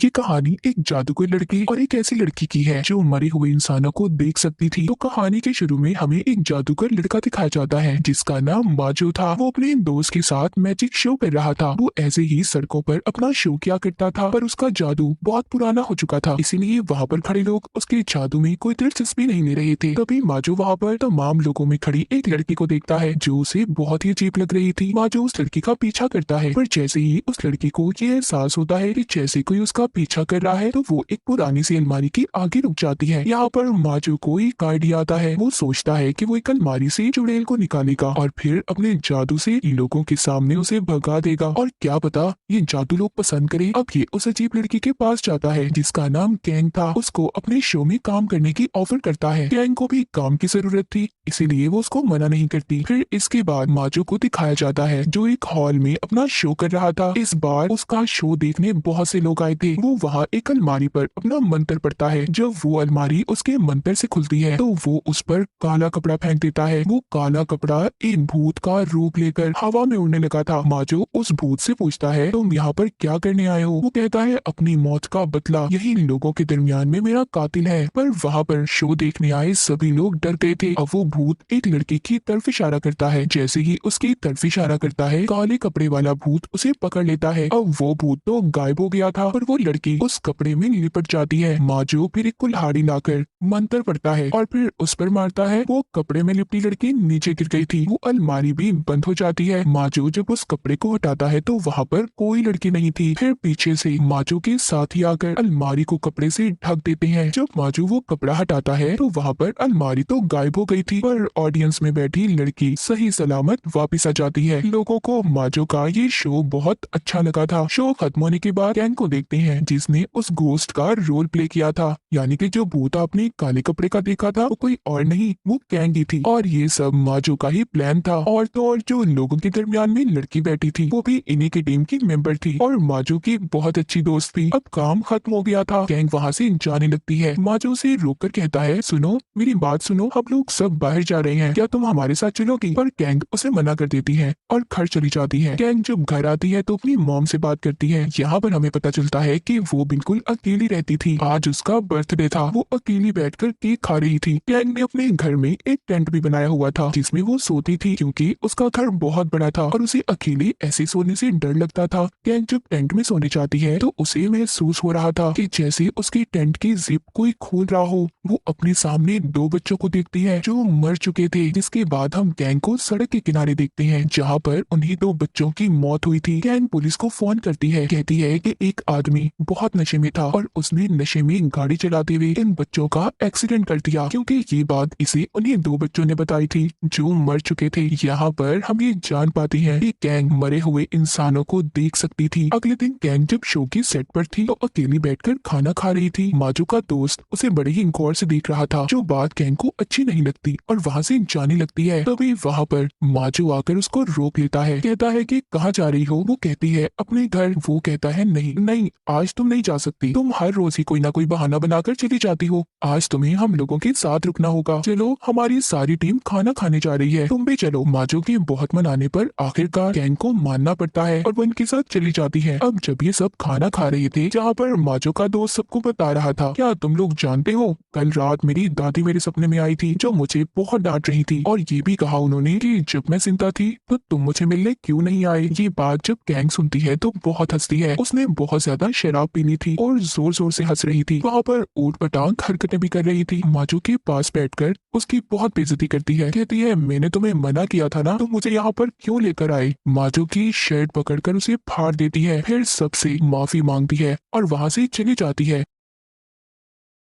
ये कहानी एक जादूगर लड़के और एक ऐसी लड़की की है जो मरे हुए इंसानों को देख सकती थी। तो कहानी के शुरू में हमें एक जादूगर लड़का दिखाया जाता है जिसका नाम माजो था। वो अपने दोस्त के साथ मैजिक शो कर रहा था। वो ऐसे ही सड़कों पर अपना शो किया करता था, पर उसका जादू बहुत पुराना हो चुका था, इसीलिए वहाँ पर खड़े लोग उसके जादू में कोई दिलचस्पी नहीं ले रहे थे। तभी माजो वहाँ पर तमाम लोगों में खड़ी एक लड़की को देखता है जो उसे बहुत ही अजीब लग रही थी। माजो उस लड़की का पीछा करता है, पर जैसे ही उस लड़की को ये एहसास होता है कि जैसे कोई उसका पीछा कर रहा है तो वो एक पुरानी सी अलमारी के आगे रुक जाती है। यहाँ पर माजो को एक आइडिया आता है। वो सोचता है कि वो एक अलमारी से चुड़ैल को निकालेगा और फिर अपने जादू से लोगों के सामने उसे भगा देगा। और क्या पता ये जादू लोग पसंद करे। अब ये उस अजीब लड़की के पास जाता है जिसका नाम कैंग था। उसको अपने शो में काम करने की ऑफर करता है। कैंग को भी काम की जरूरत थी, इसीलिए वो उसको मना नहीं करती। फिर इसके बाद माजो को दिखाया जाता है जो एक हॉल में अपना शो कर रहा था। इस बार उसका शो देखने बहुत से लोग आए थे। वो वहाँ एक अलमारी पर अपना मंत्र पढ़ता है। जब वो अलमारी उसके मंत्र से खुलती है तो वो उस पर काला कपड़ा फेंक देता है। वो काला कपड़ा एक भूत का रूप लेकर हवा में उड़ने लगा था। माजो उस भूत से पूछता है तुम यहाँ पर क्या करने आए हो। वो कहता है अपनी मौत का बदला, यही लोगों के दरमियान में मेरा कातिल है। पर वहाँ पर शो देखने आए सभी लोग डर गए थे। अब वो भूत एक लड़की की तरफ इशारा करता है। जैसे ही उसकी तरफ इशारा करता है काले कपड़े वाला भूत उसे पकड़ लेता है। अब वो भूत तो गायब हो गया था, पर वो लड़की उस कपड़े में लिपट जाती है। माजो फिर एक कुल्हाड़ी लाकर मंत्र पढ़ता है और फिर उस पर मारता है। वो कपड़े में लिपटी लड़की नीचे गिर गई थी। वो अलमारी भी बंद हो जाती है। माजो जब उस कपड़े को हटाता है तो वहाँ पर कोई लड़की नहीं थी। फिर पीछे से माजो के साथी आकर अलमारी को कपड़े से ढक देते हैं। जब माजो वो कपड़ा हटाता है तो वहाँ पर अलमारी तो गायब हो गई थी, पर ऑडियंस में बैठी लड़की सही सलामत वापस आ जाती है। लोगों को माजो का ये शो बहुत अच्छा लगा था। शो खत्म होने के बाद कैंग को देखते हैं जिसने उस गोस्ट का रोल प्ले किया था, यानी कि जो भूत आपने काले कपड़े का देखा था वो कोई और नहीं, वो कैंग ही थी। और ये सब माजो का ही प्लान था। और तो और जो लोगों के दरमियान में लड़की बैठी थी वो भी इन्हीं की टीम की मेंबर थी और माजो की बहुत अच्छी दोस्त थी। अब काम खत्म हो गया था। कैंग वहाँ से जाने लगती है। माजो से रोककर कहता है सुनो मेरी बात सुनो, हम लोग सब बाहर जा रहे हैं, क्या तुम हमारे साथ चलोगी। पर कैंग उसे मना कर देती है और घर चली जाती है। कैंग जब घर आती है तो अपनी मॉम से बात करती है। यहाँ पर हमें पता चलता है कि वो बिल्कुल अकेली रहती थी। आज उसका बर्थडे था। वो अकेली बैठकर केक खा रही थी। कैंग ने अपने घर में एक टेंट भी बनाया हुआ था जिसमें वो सोती थी, क्योंकि उसका घर बहुत बड़ा था और उसे अकेली ऐसे सोने से डर लगता था। कैंग जब टेंट में सोने जाती है तो उसे महसूस हो रहा था कि जैसे उसकी टेंट की जिप कोई खोल रहा हो। वो अपने सामने दो बच्चों को देखती है जो मर चुके थे। जिसके बाद हम कैंग को सड़क के किनारे देखते हैं जहाँ पर उन्हीं दो बच्चों की मौत हुई थी। कैंग पुलिस को फोन करती है, कहती है कि एक आदमी बहुत नशे में था और उसने नशे में गाड़ी चलाते हुए इन बच्चों का एक्सीडेंट कर दिया, क्योंकि ये बात इसे उन्हीं दो बच्चों ने बताई थी जो मर चुके थे। यहाँ पर हम ये जान पाते हैं कि कैंग मरे हुए इंसानों को देख सकती थी। अगले दिन कैंग जब शो की सेट पर थी तो अकेली बैठकर खाना खा रही थी। माजो का दोस्त उसे बड़े ही गौर से देख रहा था, जो बात कैंग को अच्छी नहीं लगती और वहाँ से जाने लगती है। तभी वहाँ पर माजो आकर उसको रोक लेता है, कहता है कि कहाँ जा रही हो। वो कहती है अपने घर। वो कहता है नहीं नहीं, आज तुम नहीं जा सकती, तुम हर रोज ही कोई ना कोई बहाना बनाकर चली जाती हो। आज तुम्हें हम लोगों के साथ रुकना होगा। चलो हमारी सारी टीम खाना खाने जा रही है, तुम भी चलो। माजो के बहुत मनाने पर आखिरकार कैंग को मानना पड़ता है और वो इनके साथ चली जाती है। अब जब ये सब खाना खा रहे थे, जहाँ पर माजो का दोस्त सबको बता रहा था, क्या तुम लोग जानते हो कल रात मेरी दादी मेरे सपने में आई थी जो मुझे बहुत डांट रही थी, और ये भी कहा उन्होंने कि जब मैं जिंदा थी तो तुम मुझे मिलने क्यों नहीं आए। ये बात जब कैंग सुनती है तो बहुत हंसती है। उसने बहुत ज्यादा शराब पीनी थी और जोर जोर से हंस रही थी। वहाँ पर ऊट पटांग हरकतें भी कर रही थी। माजो के पास बैठकर उसकी बहुत बेइज्जती करती है, कहती है मैंने तुम्हें मना किया था ना, तुम मुझे यहाँ पर क्यों लेकर आए। माजो की शर्ट पकड़कर उसे फाड़ देती है, फिर सबसे माफी मांगती है और वहाँ से चली जाती है।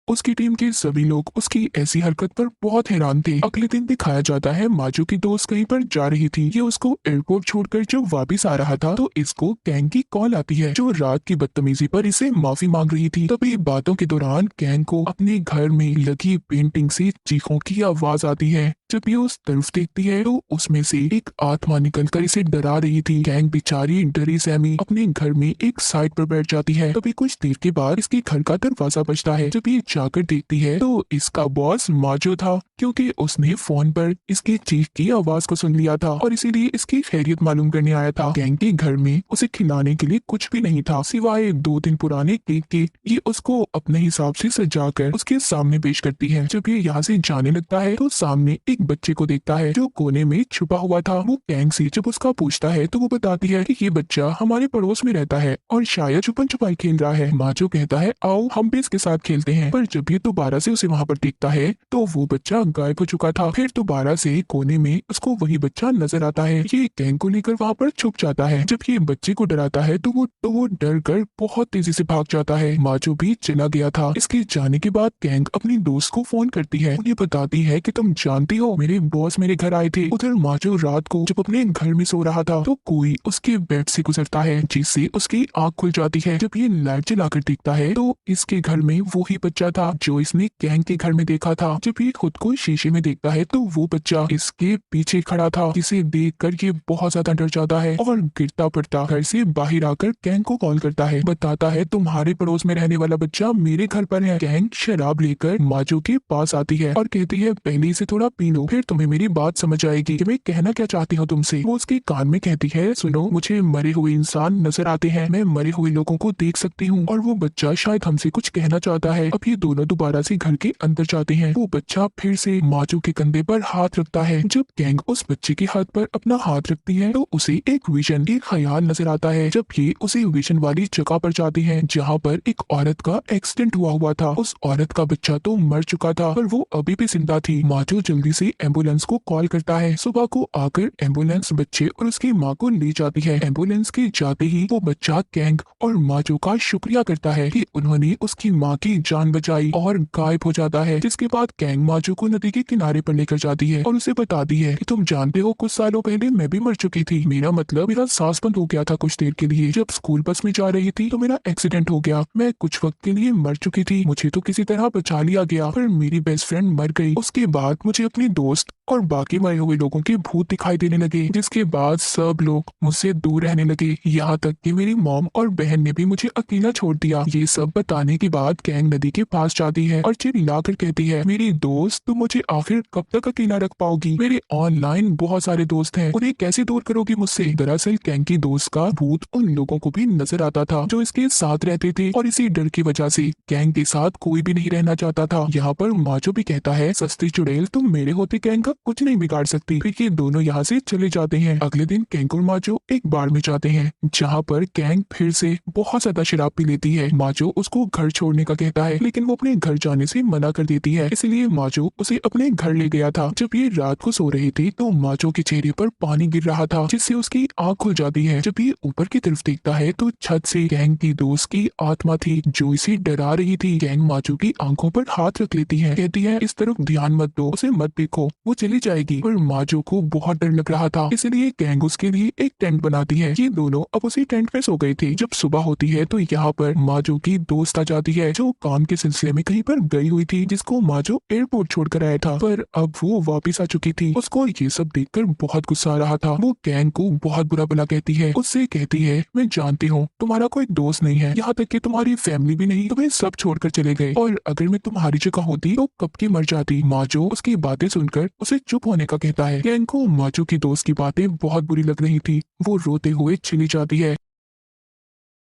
उसकी टीम के सभी लोग उसकी ऐसी हरकत पर बहुत हैरान थे। अगले दिन दिखाया जाता है माजो की दोस्त कहीं पर जा रही थी। ये उसको एयरपोर्ट छोड़कर जब वापस आ रहा था तो इसको कैंग की कॉल आती है जो रात की बदतमीजी पर इसे माफी मांग रही थी। तभी बातों के दौरान कैंग को अपने घर में लगी पेंटिंग से चीखों की आवाज आती है। जब ये उस तरफ देखती है तो उसमें से एक आत्मा निकलकर इसे डरा रही थी। कैंग बेचारी डरी सहमी अपने घर में एक साइड पर बैठ जाती है। तभी कुछ देर के बाद इसके घर का दरवाजा बजता है। जब ये जाकर देखती है तो इसका बॉस माजो था, क्योंकि उसने फोन पर इसकी चीख की आवाज को सुन लिया था और इसीलिए इसकी खैरियत मालूम करने आया था। गैंग के घर में उसे खिलाने के लिए कुछ भी नहीं था सिवाय 2 दिन पुराने केक के। ये उसको अपने हिसाब से सजाकर उसके सामने पेश करती है। जब ये यहाँ से जाने लगता है तो सामने एक बच्चे को देखता है जो कोने में छुपा हुआ था। वो गैंग से जब उसका पूछता है तो वो बताती है कि ये बच्चा हमारे पड़ोस में रहता है और शायद छुपन छुपाई खेल रहा है। माजो कहता है आओ हम भी इसके साथ खेलते हैं, पर जब ये दोबारा से उसे वहाँ पर देखता है तो वो बच्चा गायब हो चुका था। फिर दोबारा से कोने में उसको वही बच्चा नजर आता है। ये गैंग को लेकर वहाँ पर छुप जाता है। जब ये बच्चे को डराता है तो वो डर कर बहुत तेजी से भाग जाता है। माजो भी चला गया था। इसके जाने के बाद गैंग अपनी दोस्त को फोन करती है। उन्हें बताती है कि तुम जानती हो मेरे बॉस मेरे घर आए थे। उधर माजो रात को जब अपने घर में सो रहा था तो कोई उसके बेड से गुजरता है जिससे उसकी आंख खुल जाती है। जब ये लाइट जलाकर देखता है तो इसके घर में वही बच्चा था जो इसने गैंग के घर में देखा था। जब ये खुद को शीशे में देखता है तो वो बच्चा इसके पीछे खड़ा था, जिसे देखकर ये बहुत ज्यादा डर जाता है और गिरता पड़ता घर से बाहर आकर गैंग को कॉल करता है। बताता है तुम्हारे पड़ोस में रहने वाला बच्चा मेरे घर पर है। गैंग शराब लेकर माजो के पास आती है और कहती है पहले इसे थोड़ा पी लो, फिर तुम्हें मेरी बात समझ आएगी कि मैं कहना क्या चाहती हूँ तुमसे। वो उसके कान में कहती है सुनो, मुझे मरे हुए इंसान नजर आते हैं, मैं मरे हुए लोगों को देख सकती हूँ और वो बच्चा शायद हमसे कुछ कहना चाहता है। अब ये दोनों दोबारा से घर के अंदर जाते हैं। वो बच्चा फिर से माजो के कंधे पर हाथ रखता है। जब गैंग उस बच्चे के हाथ पर अपना हाथ रखती है तो उसे एक विजन, एक ख्याल नजर आता है। जब ये उसी विजन वाली जगह पर जाती है जहाँ पर एक औरत का एक्सीडेंट हुआ था। उस औरत का बच्चा तो मर चुका था पर वो अभी भी जिंदा थी। माजो जल्दी से एम्बुलेंस को कॉल करता है। सुबह को आकर एम्बुलेंस बच्चे और उसकी माँ को ले जाती है। एम्बुलेंस के जाते ही वो बच्चा गैंग और माजो का शुक्रिया करता है कि उन्होंने उसकी माँ की जान बचाई और गायब हो जाता है। जिसके बाद गैंग माजो को नदी के किनारे पर लेकर जाती है और उसे बताती है कि तुम जानते हो कुछ सालों पहले मैं भी मर चुकी थी। मेरा सांस बंद हो गया था कुछ देर के लिए। जब स्कूल बस में जा रही थी तो मेरा एक्सीडेंट हो गया। मैं कुछ वक्त के लिए मर चुकी थी। मुझे तो किसी तरह बचा लिया गया पर मेरी बेस्ट फ्रेंड मर गई। उसके बाद मुझे अपने दोस्त और बाकी मरे हुए लोगों के भूत दिखाई देने लगे, जिसके बाद सब लोग मुझसे दूर रहने लगे, यहाँ तक कि मेरी मॉम और बहन ने भी मुझे अकेला छोड़ दिया। ये सब बताने के बाद गैंग नदी के पास जाती है और चिल्लाकर कहती है मेरी दोस्त तुम मुझे आखिर कब तक अकेला रख पाओगी? मेरे ऑनलाइन बहुत सारे दोस्त हैं, उन्हें कैसे दूर करोगी मुझसे? दरअसल गैंग की दोस्त का भूत उन लोगों को भी नजर आता था जो इसके साथ रहते थे और इसी डर की वजह से गैंग के साथ कोई भी नहीं रहना चाहता था। यहाँ पर माजो भी कहता है सस्ती चुड़ैल, तुम मेरे होते गैंग का कुछ नहीं बिगाड़ सकती। फिर ये दोनों यहाँ से चले जाते हैं। अगले दिन गैंग और माजो एक बार में जाते हैं जहाँ पर गैंग फिर से बहुत ज्यादा शराब पी लेती है। माजो उसको घर छोड़ने का कहता है लेकिन वो अपने घर जाने से मना कर देती है, इसलिए माजो उसे अपने घर ले गया था। जब ये रात को सो रही थी तो माजो के चेहरे पर पानी गिर रहा था जिससे उसकी आंख खुल जाती है। जब ये ऊपर की तरफ देखता है तो छत से गैंग की दोस्त की आत्मा थी जो इसे डरा रही थी। गैंग माजो की आंखों पर हाथ रख लेती है, कहती है इस तरफ ध्यान मत दो, उसे मत देखो, वो चली जाएगी। पर माजो को बहुत डर लग रहा था, इसलिए गैंग उसके लिए एक टेंट बनाती है। ये दोनों अब उसी टेंट में सो गए थे। जब सुबह होती है तो यहाँ पर माजो की दोस्त आ जाती है जो काम के सिलसिले में कहीं पर गई हुई थी, जिसको माजो एयरपोर्ट छोड़कर आया था, पर अब वो वापस आ चुकी थी। उसको ये सब देखकर बहुत गुस्सा आ रहा था। वो गैंग को बहुत बुरा भला कहती है, उससे कहती है मैं जानती हूँ तुम्हारा कोई दोस्त नहीं है, यहाँ तक कि तुम्हारी फैमिली भी नहीं, तुम्हें सब छोड़कर चले गए और अगर मैं तुम्हारी जगह होती तो कब की मर जाती। माजो उसकी बातें सुनकर उसे चुप होने का कहता है। गैंग को माजो की दोस्त की बातें बहुत बुरी लग रही थी, वो रोते हुए चली जाती है।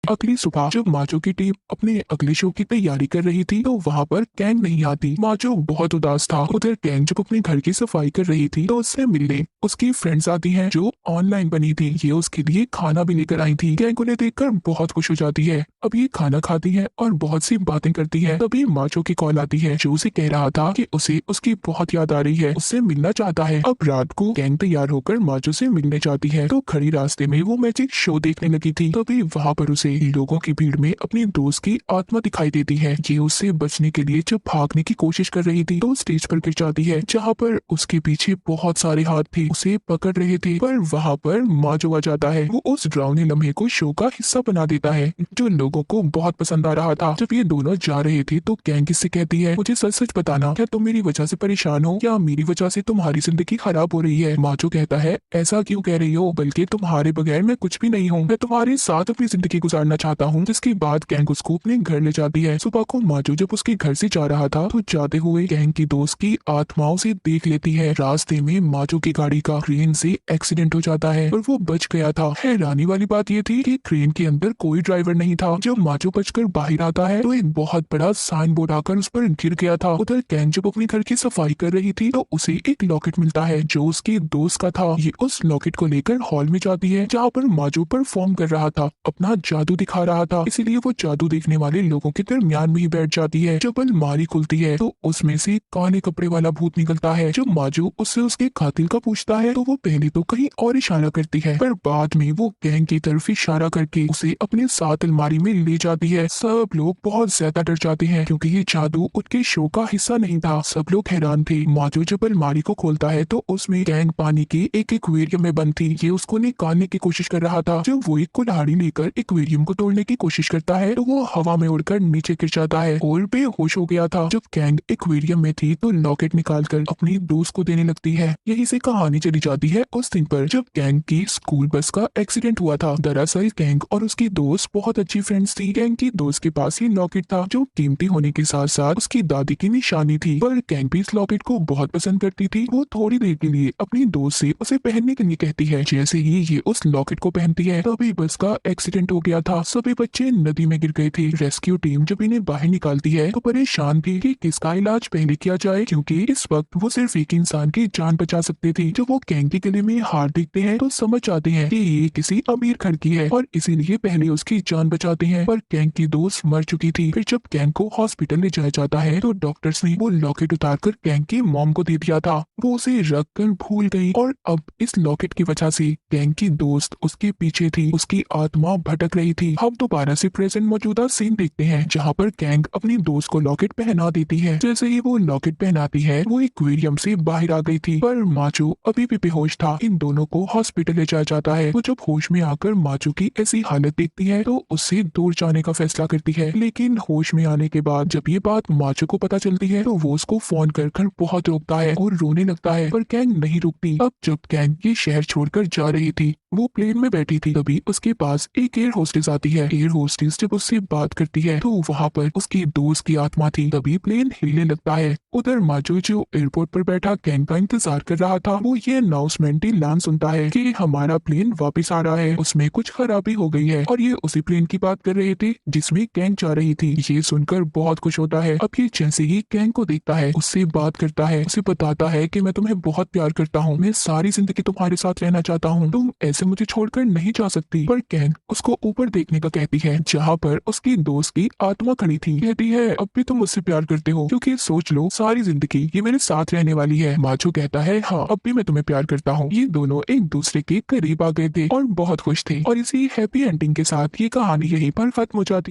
अगली सुबह जब माजो की टीम अपने अगले शो की तैयारी कर रही थी तो वहाँ पर गैंग नहीं आती। माजो बहुत उदास था। उधर गैंग जब अपने घर की सफाई कर रही थी तो उससे मिलने उसकी फ्रेंड्स आती हैं जो ऑनलाइन बनी थी। ये उसके लिए खाना भी लेकर आई थी। गैंग उन्हें देखकर बहुत खुश हो जाती है। अब ये खाना खाती है और बहुत सी बातें करती है। तभी माजो की कॉल आती है जो उसे कह रहा था कि उसे उसकी बहुत याद आ रही है, उससे मिलना चाहता है। अब रात को गैंग तैयार होकर माजो से मिलने जाती है तो खड़ी रास्ते में वो मैजिक शो देखने लगी थी। तभी वहाँ पर उसे लोगों की भीड़ में अपनी दोस्त की आत्मा दिखाई देती है। ये उससे बचने के लिए जब भागने की कोशिश कर रही थी तो स्टेज पर गिर जाती है जहाँ पर उसके पीछे बहुत सारे हाथ थे उसे पकड़ रहे थे, पर वहाँ पर माजो आ जाता है। वो उस डरावने लम्हे को शो का हिस्सा बना देता है जो लोगों को बहुत पसंद आ रहा था। जब ये दोनों जा रहे थे तो गैंग इससे कहती है मुझे सच सच बताना, क्या तुम मेरी वजह से परेशान हो या मेरी वजह से तुम्हारी जिंदगी खराब हो रही है? माजो कहता है ऐसा क्यों कह रही हो, बल्कि तुम्हारे बगैर मैं कुछ भी नहीं हूँ, मैं तुम्हारे साथ अपनी जिंदगी गुजार उतारना चाहता हूँ। जिसके बाद गैंग उसको अपने घर ले जाती है। सुबह को माजो जब उसके घर से जा रहा था तो जाते हुए गैंग की दोस्त की आत्माओं से देख लेती है। रास्ते में माजो की गाड़ी का क्रेन से एक्सीडेंट हो जाता है और वो बच गया था। हैरानी वाली बात ये थी कि क्रेन के अंदर कोई ड्राइवर नहीं था। जब माजो बचकर बाहर आता है तो एक बहुत बड़ा साइन बोर्ड आकर उस पर गिर गया था। उधर गैंग जब अपने घर की सफाई कर रही थी तो उसे एक लॉकेट मिलता है जो उसके दोस्त का था। ये उस लॉकेट को लेकर हॉल में जाती है जहाँ पर माजो परफॉर्म कर रहा था, अपना जादू दिखा रहा था। इसीलिए वो जादू देखने वाले लोगों के दरमियान में ही बैठ जाती है। जब अलमारी खुलती है तो उसमें से काले कपड़े वाला भूत निकलता है। जब माजो उससे उसके कातिल का पूछता है तो वो पहले तो कहीं और इशारा करती है, पर बाद में वो गैंग की तरफ इशारा करके उसे अपने साथ अलमारी में ले जाती है। सब लोग बहुत ज्यादा डर जाते हैं क्योंकि ये जादू उनके शो का हिस्सा नहीं था। सब लोग हैरान थे। माजो जब अलमारी को खोलता है तो उसमें गैंग पानी के एक एक्वेरियम में बंद थी। ये उसको निकालने की कोशिश कर रहा था। जब वो एक कुल्हाड़ी लेकर एक्वेरियम को तोड़ने की कोशिश करता है तो वो हवा में उड़कर नीचे गिर जाता है और बेहोश हो गया था। जब गैंग एक्वेरियम में थी तो लॉकेट निकालकर अपनी दोस्त को देने लगती है। यही से कहानी चली जाती है उस दिन पर जब गैंग की स्कूल बस का एक्सीडेंट हुआ था। दरअसल गैंग और उसकी दोस्त बहुत अच्छी फ्रेंड्स थी। गैंग की दोस्त के पास ये लॉकेट था जो कीमती होने के साथ साथ उसकी दादी की निशानी थी। पर गैंग भी इस लॉकेट को बहुत पसंद करती थी। वो थोड़ी देर के लिए अपनी दोस्त से उसे पहनने के लिए कहती है। जैसे ही ये उस लॉकेट को पहनती है तभी बस का एक्सीडेंट हो गया था। सभी बच्चे नदी में गिर गए थे। रेस्क्यू टीम जब इन्हें बाहर निकालती है तो परेशान थी कि किसका इलाज पहले किया जाए क्योंकि इस वक्त वो सिर्फ एक इंसान की जान बचा सकते थे। जब वो गैंग के गले में हार देखते हैं तो समझ जाते हैं कि ये किसी अमीर घर की है और इसीलिए पहले उसकी जान बचाते हैं। पर गैंग की दोस्त मर चुकी थी। फिर जब गैंग को हॉस्पिटल ले जाया जाता है तो डॉक्टर्स ने वो लॉकेट उतारकर गैंग की मॉम को दे दिया था। वो उसे रख कर भूल गई और अब इस लॉकेट की वजह से गैंग की दोस्त उसके पीछे थी। उसकी आत्मा भटक रही थी। हम दोबारा से प्रेजेंट मौजूदा सीन देखते हैं जहाँ पर गैंग अपनी दोस्त को लॉकेट पहना देती है। जैसे ही वो लॉकेट पहनाती है वो एक्वेरियम से बाहर आ गई थी। पर माचो अभी भी बेहोश था। इन दोनों को हॉस्पिटल ले जाया जाता है। वो जब होश में आकर माचो की ऐसी हालत देखती है तो उससे दूर जाने का फैसला करती है। लेकिन होश में आने के बाद जब ये बात माचो को पता चलती है तो वो उसको फोन कर बहुत रोकता है और रोने लगता है। पर गैंग नहीं रुकती। अब जब गैंग ये शहर छोड़कर जा रही थी वो प्लेन में बैठी थी तभी उसके पास एक एयर होस्टेस आती है। एयर होस्टेस जब उससे बात करती है तो वहाँ पर उसकी दोस्त की आत्मा थी। तभी प्लेन हिलने लगता है। उधर माजो जो एयरपोर्ट पर बैठा गैंग का इंतजार कर रहा था वो ये अनाउंसमेंट ही लान सुनता है कि हमारा प्लेन वापस आ रहा है, उसमें कुछ खराबी हो गई है। और ये उसी प्लेन की बात कर रहे थे जिसमें गैंग जा रही थी। ये सुनकर बहुत खुश होता है। अब ये जैसे ही गैंग को देखता है उससे बात करता है, उसे बताता है कि मैं तुम्हें बहुत प्यार करता हूँ, मैं सारी जिंदगी तुम्हारे साथ रहना चाहता हूँ, तुम ऐसे मुझे छोड़कर नहीं जा सकती। पर गैंग उसको ऊपर देखने का कहती है जहाँ पर उसकी दोस्त की आत्मा खड़ी थी। कहती है अब भी तुम मुझसे प्यार करते हो क्योंकि सोच लो सारी जिंदगी ये मेरे साथ रहने वाली है। माचो कहता है हाँ अब भी मैं तुम्हें प्यार करता हूँ। ये दोनों एक दूसरे के करीब आ गए थे और बहुत खुश थे। और इसी हैप्पी एंडिंग के साथ ये कहानी यहीं पर खत्म हो जाती।